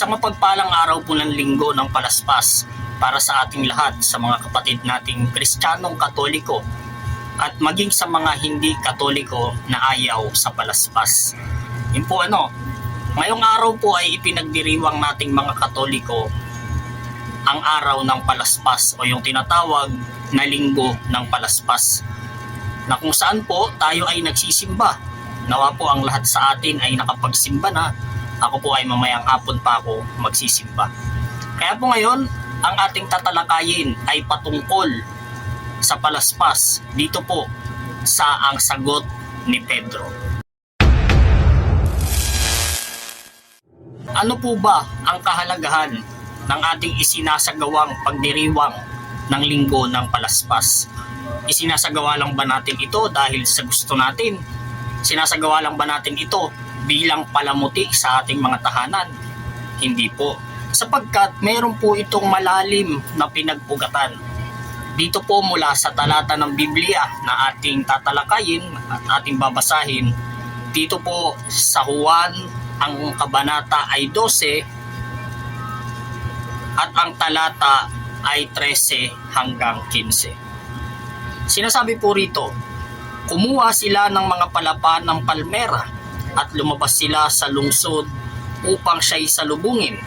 Isang mapagpalang araw po ng linggo ng palaspas para sa ating lahat, sa mga kapatid nating Kristiyanong Katoliko at maging sa mga hindi Katoliko na ayaw sa palaspas. Yun po ngayong araw po ay ipinagdiriwang nating mga Katoliko ang araw ng palaspas o yung tinatawag na linggo ng palaspas, na kung saan po tayo ay nagsisimba. Nawa po ang lahat sa atin ay nakapagsimba na. Ako po ay mamayang hapon pa ako magsisimba. Kaya po ngayon, ang ating tatalakayin ay patungkol sa palaspas dito po sa Ang Sagot ni Pedro. Ano po ba ang kahalagahan ng ating isinasagawang pagdiriwang ng linggo ng palaspas? Isinasagawa lang ba natin ito dahil sa gusto natin? Sinasagawa lang ba natin ito bilang palamuti sa ating mga tahanan? Hindi po, sapagkat mayroon po itong malalim na pinag-ugatan. Dito po mula sa talata ng Biblia na ating tatalakayin at ating babasahin, dito po sa Juan, ang kabanata ay 12 at ang talata ay 13 hanggang 15. Sinasabi po rito, kumuha sila ng mga palapa ng palmera at lumabas sila sa lungsod upang siya'y salubungin.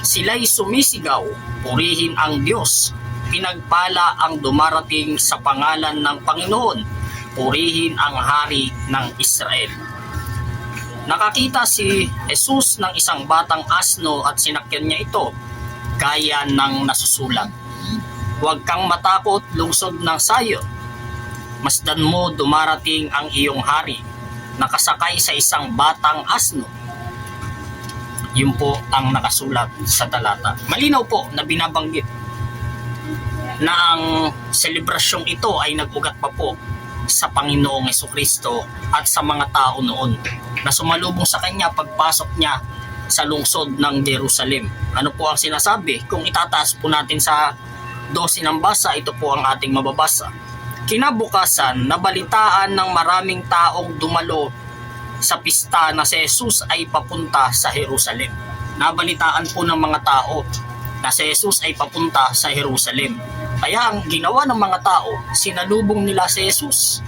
Sila'y sumisigaw, purihin ang Diyos, pinagpala ang dumarating sa pangalan ng Panginoon, purihin ang Hari ng Israel. Nakakita si Jesus ng isang batang asno at sinakyan niya ito, gaya ng nasusulat. Huwag kang matakot, lungsod ng Sion. Masdan mo dumarating ang iyong hari, nakasakay sa isang batang asno. Yun po ang nakasulat sa talata. Malinaw po na binabanggit na ang selebrasyong ito ay nag-ugat pa po sa Panginoong Jesucristo at sa mga tao noon na sumalubong sa kanya pagpasok niya sa lungsod ng Jerusalem. Ano po ang sinasabi? Kung itataas po natin sa 12 ng basa, ito po ang ating mababasa. Kinabukasan, nabalitaan ng maraming taong dumalo sa pista na si Jesus ay papunta sa Jerusalem. Nabalitaan po ng mga tao na si Jesus ay papunta sa Jerusalem. Kaya ang ginawa ng mga tao, sinalubong nila si Jesus.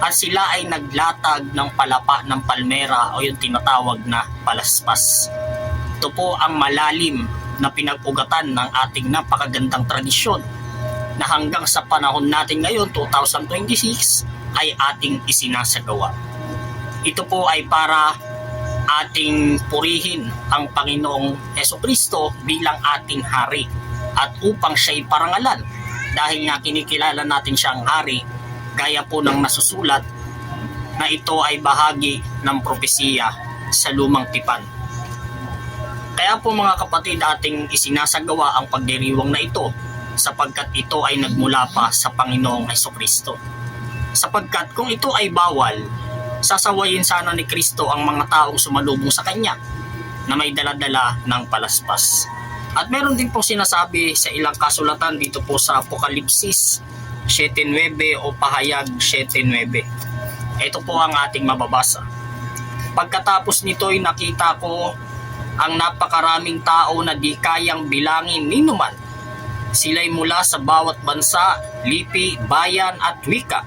At sila ay naglatag ng palapa ng palmera o yung tinatawag na palaspas. Ito po ang malalim na pinag-ugatan ng ating napakagandang tradisyon na hanggang sa panahon natin ngayon, 2026, ay ating isinasagawa. Ito po ay para ating purihin ang Panginoong Jesucristo bilang ating hari at upang siya'y parangalan dahil nga kinikilala natin siyang hari gaya po ng nasusulat na ito ay bahagi ng propesiya sa lumang tipan. Kaya po mga kapatid, ating isinasagawa ang pagdiriwang na ito sapagkat ito ay nagmula pa sa Panginoong Jesucristo. Sapagkat kung ito ay bawal, sasawayin sana ni Kristo ang mga taong sumalubong sa Kanya na may daladala ng palaspas. At meron din po sinasabi sa ilang kasulatan dito po sa Apokalipsis 7:9 o Pahayag 7:9. Ito po ang ating mababasa. Pagkatapos nito'y nakita ko ang napakaraming tao na di kayang bilangin ni numan. Sila'y mula sa bawat bansa, lipi, bayan at wika.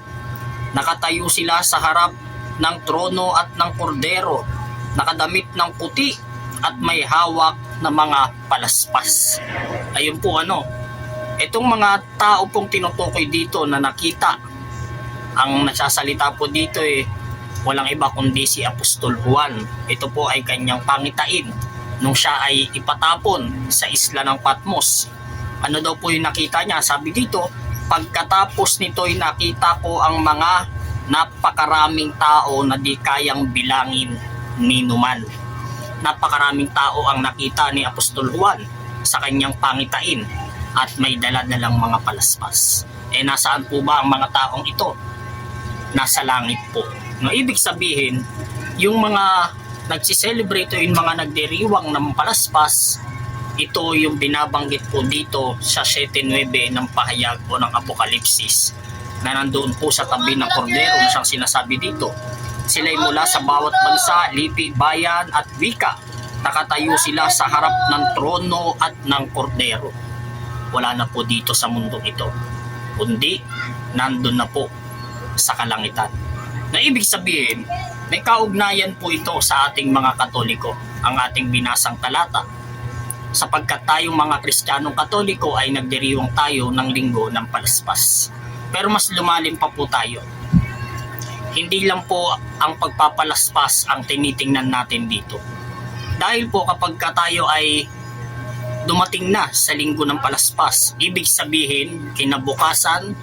Nakatayo sila sa harap ng trono at ng kordero, nakadamit ng puti at may hawak na mga palaspas. Ayun po itong mga tao pong tinutukoy dito na nakita, ang nagsasalita po dito walang iba kundi si Apostol Juan. Ito po ay kanyang pangitain nung siya ay ipatapon sa isla ng Patmos. Ano daw po yung nakita niya? Sabi dito, pagkatapos nito'y nakita ko ang mga napakaraming tao na di kayang bilangin ni numan. Napakaraming tao ang nakita ni Apostol Juan sa kanyang pangitain at may dala-dalang mga palaspas. Nasaan po ba ang mga taong ito? Nasa langit po. No, ibig sabihin, yung mga nagsiselebrate, yung mga nagdiriwang ng palaspas, ito yung binabanggit po dito sa 7:9 ng Pahayag o ng Apokalipsis na nandoon po sa tabi ng kordero na siyang sinasabi dito. Sila'y mula sa bawat bansa, lipi, bayan at wika. Nakatayo sila sa harap ng trono at ng kordero. Wala na po dito sa mundong ito, kundi nandun na po sa kalangitan. Na ibig sabihin, may kaugnayan po ito sa ating mga Katoliko, ang ating binasang talata. Sapagkat tayong mga Kristiyanong Katoliko ay nagdiriwang tayo ng linggo ng palaspas. Pero mas lumalim pa po tayo. Hindi lang po ang pagpapalaspas ang tinitingnan natin dito. Dahil po kapag tayo ay dumating na sa linggo ng palaspas, ibig sabihin kinabukasan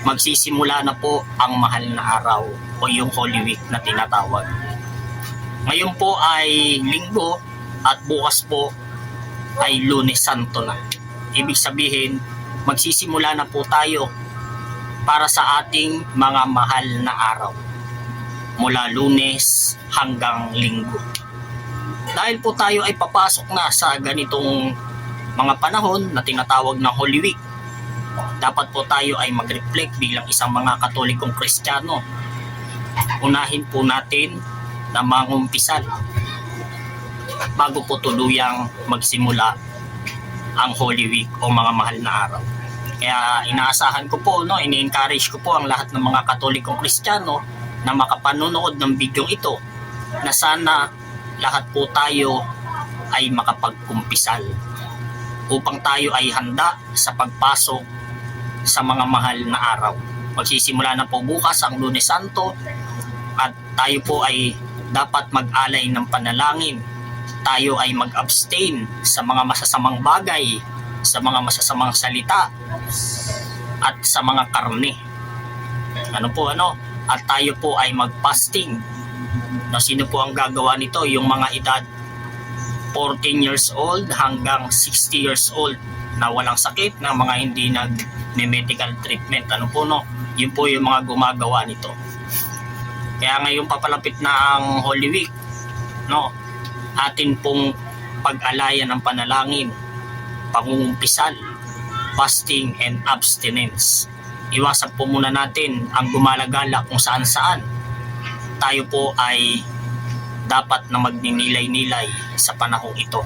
magsisimula na po ang mahal na araw o yung Holy Week na tinatawag. Ngayon po ay linggo at bukas po ay Lunes Santo na. Ibig sabihin magsisimula na po tayo para sa ating mga mahal na araw mula Lunes hanggang Linggo. Dahil po tayo ay papasok na sa ganitong mga panahon na tinatawag na Holy Week, dapat po tayo ay mag-reflect bilang isang mga Katolikong Kristiyano. Unahin po natin na mangumpisal bago po tuluyang magsimula ang Holy Week o mga mahal na araw. Kaya inaasahan ko po, ini-encourage ko po ang lahat ng mga Katolikong Kristiyano na makapanonood ng video ito na sana lahat po tayo ay makapagkumpisal upang tayo ay handa sa pagpasok sa mga mahal na araw. Magsisimula na po bukas ang Lunes Santo at tayo po ay dapat mag-alay ng panalangin. Tayo ay mag-abstain sa mga masasamang bagay, sa mga masasamang salita at sa mga karne. At tayo po ay mag-fasting. Sino po ang gagawa nito? Yung mga edad 14 years old hanggang 60 years old na walang sakit, na mga hindi nag-medical treatment. Yun po yung mga gumagawa nito. Kaya ngayon papalapit na ang Holy Week, atin pong pag-alayan ng panalangin, pangungumpisal, fasting and abstinence. Iwasan po muna natin ang gumalagala kung saan-saan. Tayo po ay dapat na magninilay-nilay sa panahong ito.